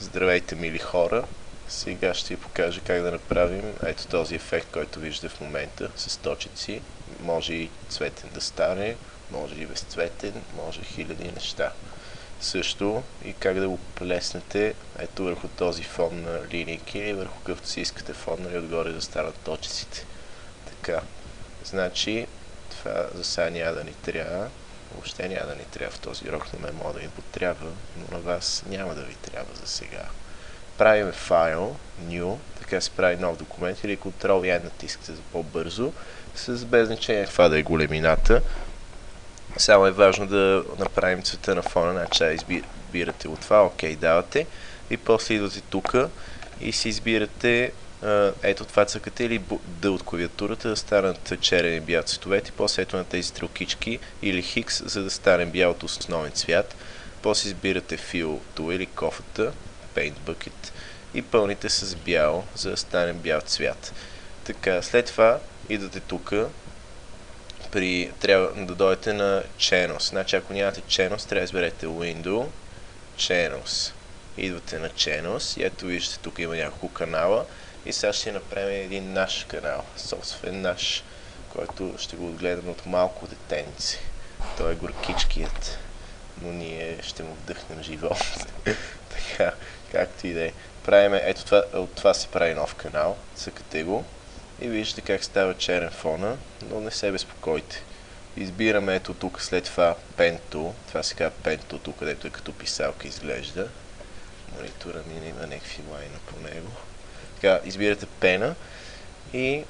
Здравейте, мили хора! Сега ще ви покажа как да направим ето този ефект, който виждате в момента с точици. Може и цветен да стане, може и безцветен, може хиляди неща. Също и как да го плеснете ето върху този фон на линейки или върху какъвто си искате фон, нали, отгоре да станат точиците. Така, значи това за сега няма да ни трябва. Въобще няма да ни трябва в този урок, на мен може да ми потрябва, но на вас няма да ви трябва за сега. Правим файл, New, така се прави нов документ или Ctrl-N натискате за по-бързо, с без значение каква да е големината. Само е важно да направим цвета на фона, значи избирате от това, OK давате и после идвате тук и си избирате ето това цъкате или D от клавиатурата да станат черен и бял цветовете, после ето на тези стрелкички или Хикс, за да стане бял от основен цвят. После избирате Fill Tool или кофата, Paint Bucket и пълните с бял, за да стане бял цвят. Така, след това идвате тук, трябва да дойдете на Channels. Значи ако нямате Channels, трябва да изберете Window, Channels. Идвате на Channels и ето виждате тук има няколко канала. И сега ще направим един наш канал, собствен наш, който ще го отгледаме от малко детенци. Той е горкичкият, но ние ще му вдъхнем живот. Така, както и да е. Правиме, ето това, от това се прави нов канал, цъкате го и виждате как става черен фона, но не се безпокойте. Избираме ето тук след това Pen Tool, това се казва Pen Tool, тук където е като писалка изглежда. Монитора ми има някакви лайна по него. Така, избирате пена и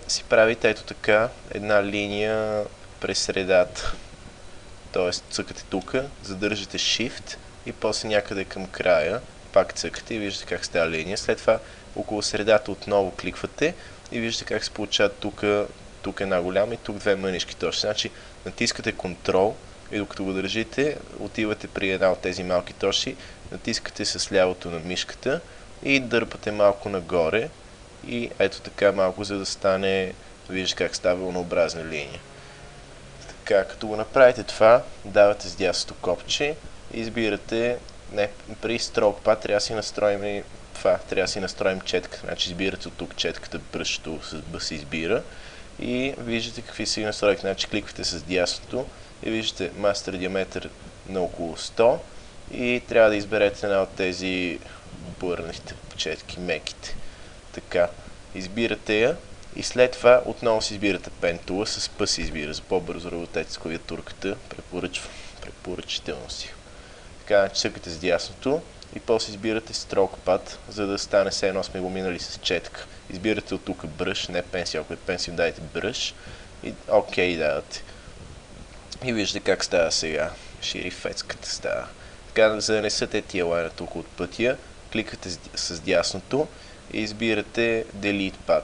си правите ето така една линия през средата. Тоест цъкате тук, задържате Shift и после някъде към края пак цъкате и виждате как става линия. След това около средата отново кликвате и виждате как се получава тук една голяма и тук две мънички точки. Значи натискате Ctrl и докато го държите, отивате при една от тези малки точки, натискате с лявото на мишката и дърпате малко нагоре и ето така малко, за да стане, виждате как става вълнообразна линия. Така, като го направите това, давате с дясното копче и избирате, при Stroke Pad трябва да си настроим това, трябва да си настроим четката, значи избирате от тук четката, бръщото с B се избира и виждате какви са и настройки, значи кликвате с дясното и виждате мастер диаметър на около 100 и трябва да изберете една от тези бърните четки, меките. Така, избирате я и след това отново си избирате Pen Tool, с P си избира, за по-бързо работете с клавиатурката, препоръчително си. Така, цъкате с дясното и после избирате Stroke Pad, за да стане все едно сме го минали с четка. Избирате от тук бръш, не пенсил, ако е пенсил дайте бръш и OK давате. И виждате как става сега, шерифетската става. Така, за да не са тия лайна тук от пътя, кликате с дясното и избирате Delete Pad,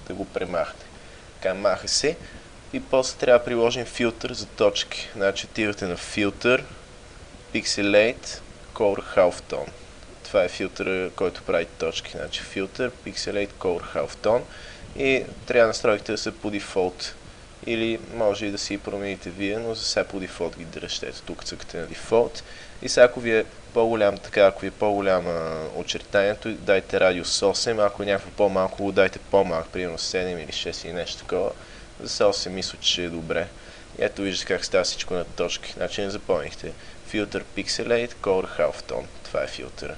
да го премахне. Така, маха се и после трябва да приложим филтър за точки. Значи отивате на филтър, Pixelate, Color Half Tone. Това е филтър, който прави точки. Значи филтър, Pixelate, Color Half Tone и трябва настройките да са по дефолт. Или може и да си промените вие, но за сега по дефолт ги дръжте. Ето тук цъкате на дефолт. И сега ако ви е по-голям, така, ако ви е по-голямо очертанието, дайте радиус 8, ако е някакво по-малко, го дайте по-малко, примерно 7 или 6 или нещо такова. За сега 8 мисля, че е добре. И ето виждате как става всичко на точки. Значи не запомнихте. Филтър Pixelate, Color Half Tone. Това е филтъра.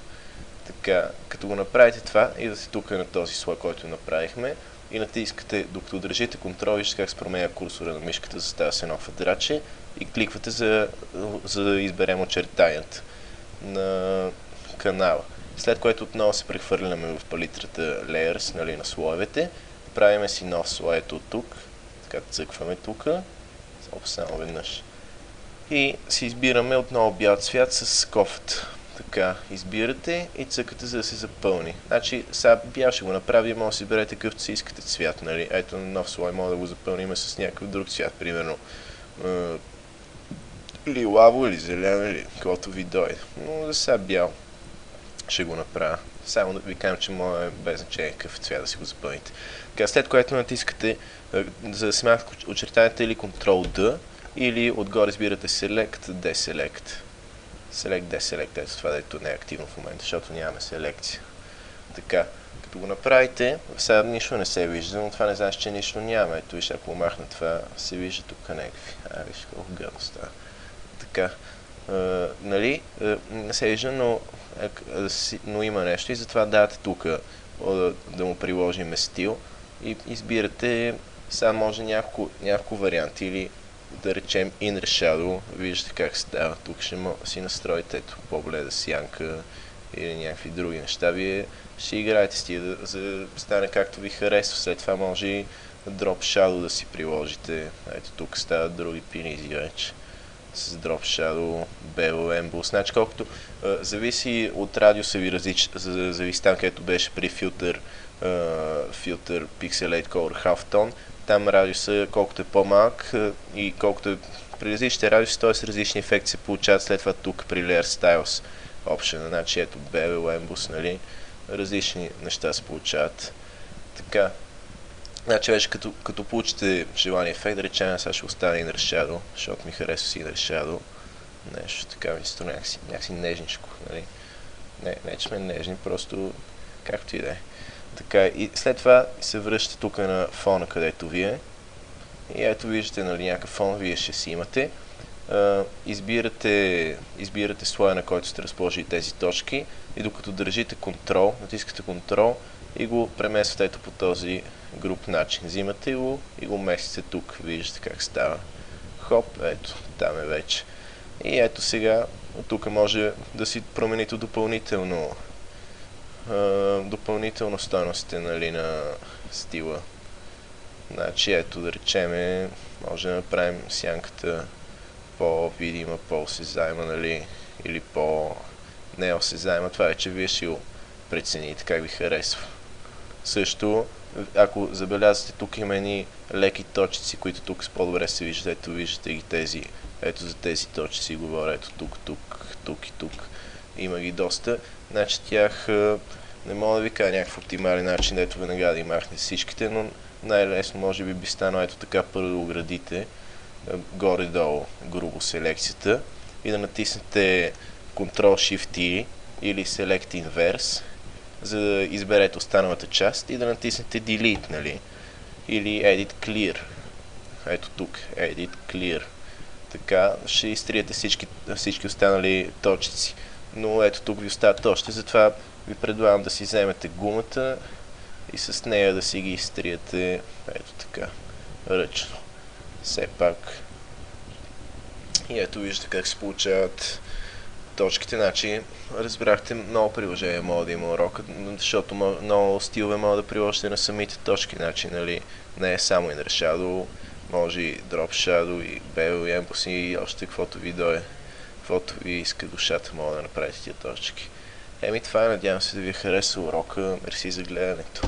Така, като го направите това, идвате тук на този слой, който направихме. И натискате, докато държите контрол, виждате как се променя курсора на мишката, за да става с едно квадратче и кликвате за да изберем очертанията на канала. След което отново се прехвърляме в палитрата Layers, нали, на слоевете. Правиме си нов слой от тук, така цъкваме тук, само веднъж. И си избираме отново бял цвят с кофата. Така, избирате и цъкате, за да се запълни. Значи, сега бял ще го направи, може да си изберете какъвто си искате цвят, нали? Ето на нов слой може да го запълним с някакъв друг цвят, примерно лилаво или зелено или каквото ви дойде. Но за сега бял ще го направя. Само да ви кажем, че може е без значение какъв цвят да си го запълните. Така, след което натискате, за да смятате очертанията или Ctrl-D, или отгоре избирате Select, Deselect. Select, deselect, ето това, дето не е активно в момента, защото нямаме селекция. Така, като го направите, сега нищо не се вижда, но това не значи, че нищо няма. Ето виж, ако махна това, се вижда тук някакви. Виж колко гадно става. Така, нали, не се вижда, но има нещо и затова давате тук да му приложим стил и избирате, сега може няколко варианти или да речем Inner Shadow, виждате как става, тук ще си настроите ето по-бледа сянка или някакви други неща, вие ще играете с тия да стане както ви харесва, след това може и Drop Shadow да си приложите, ето тук стават други пинизи вече с Drop Shadow, Bevel, Emboss, значи колкото зависи от радиуса ви зависи там, където беше при филтър Pixelate Color Half Tone, там радиуса колкото е по-малък и колкото е при различните радиуси, т.е. различни ефекти се получават след това тук при Layer Styles Option, значи ето Bevel, Emboss, нали, различни неща се получават. Така, значи вече като получите желания ефект, да речем, сега ще остане Inner Shadow, защото ми харесва си Inner Shadow, нещо така ми струва някакси нежничко, нали, не че сме нежни, просто както и да е. Така, и след това се връщате тук на фона, където ви е. И ето виждате, нали, някакъв фон, вие ще си имате. Избирате слоя, на който сте разположили тези точки и докато държите Ctrl, натискате Ctrl и го премествате ето по този груп начин. Взимате го и го местите тук. Виждате как става. Хоп, ето, там е вече. И ето сега, от тук може да си промените допълнително стойностите, нали, на стила. Значи ето да речеме, може да направим сянката по-видима, по-осезаема, нали, или по-неосезаема. Това вече вие ще го прецените как ви харесва. Също, ако забелязвате, тук има едни леки точици, които тук по-добре се виждат. Ето виждате ги тези, ето за тези точици говоря, ето тук и тук. Има ги доста. Значи тях не мога да ви кажа някакъв оптимален начин, дето веднага да ги махнете всичките, но най-лесно може би станало ето така, първо да оградите горе-долу грубо селекцията и да натиснете Ctrl-Shift-T или Select Inverse, за да изберете останалата част и да натиснете Delete, нали, или Edit Clear. Ето тук, Edit Clear. Така ще изтриете всички останали точици. Но ето тук ви остават още, затова ви предлагам да си вземете гумата и с нея да си ги изтриете, ето така, ръчно. Все пак. И ето виждате как се получават точките, значи разбрахте, много приложения мога да има урока, защото много стилове мога да приложите на самите точки, значи, нали, не е само Inner Shadow, може и Drop Shadow и Bevel и Emboss и още каквото ви дойде. Каквото ви иска душата, мога да направите тия точки. Това е, надявам се да ви е харесал урока. Мерси за гледането.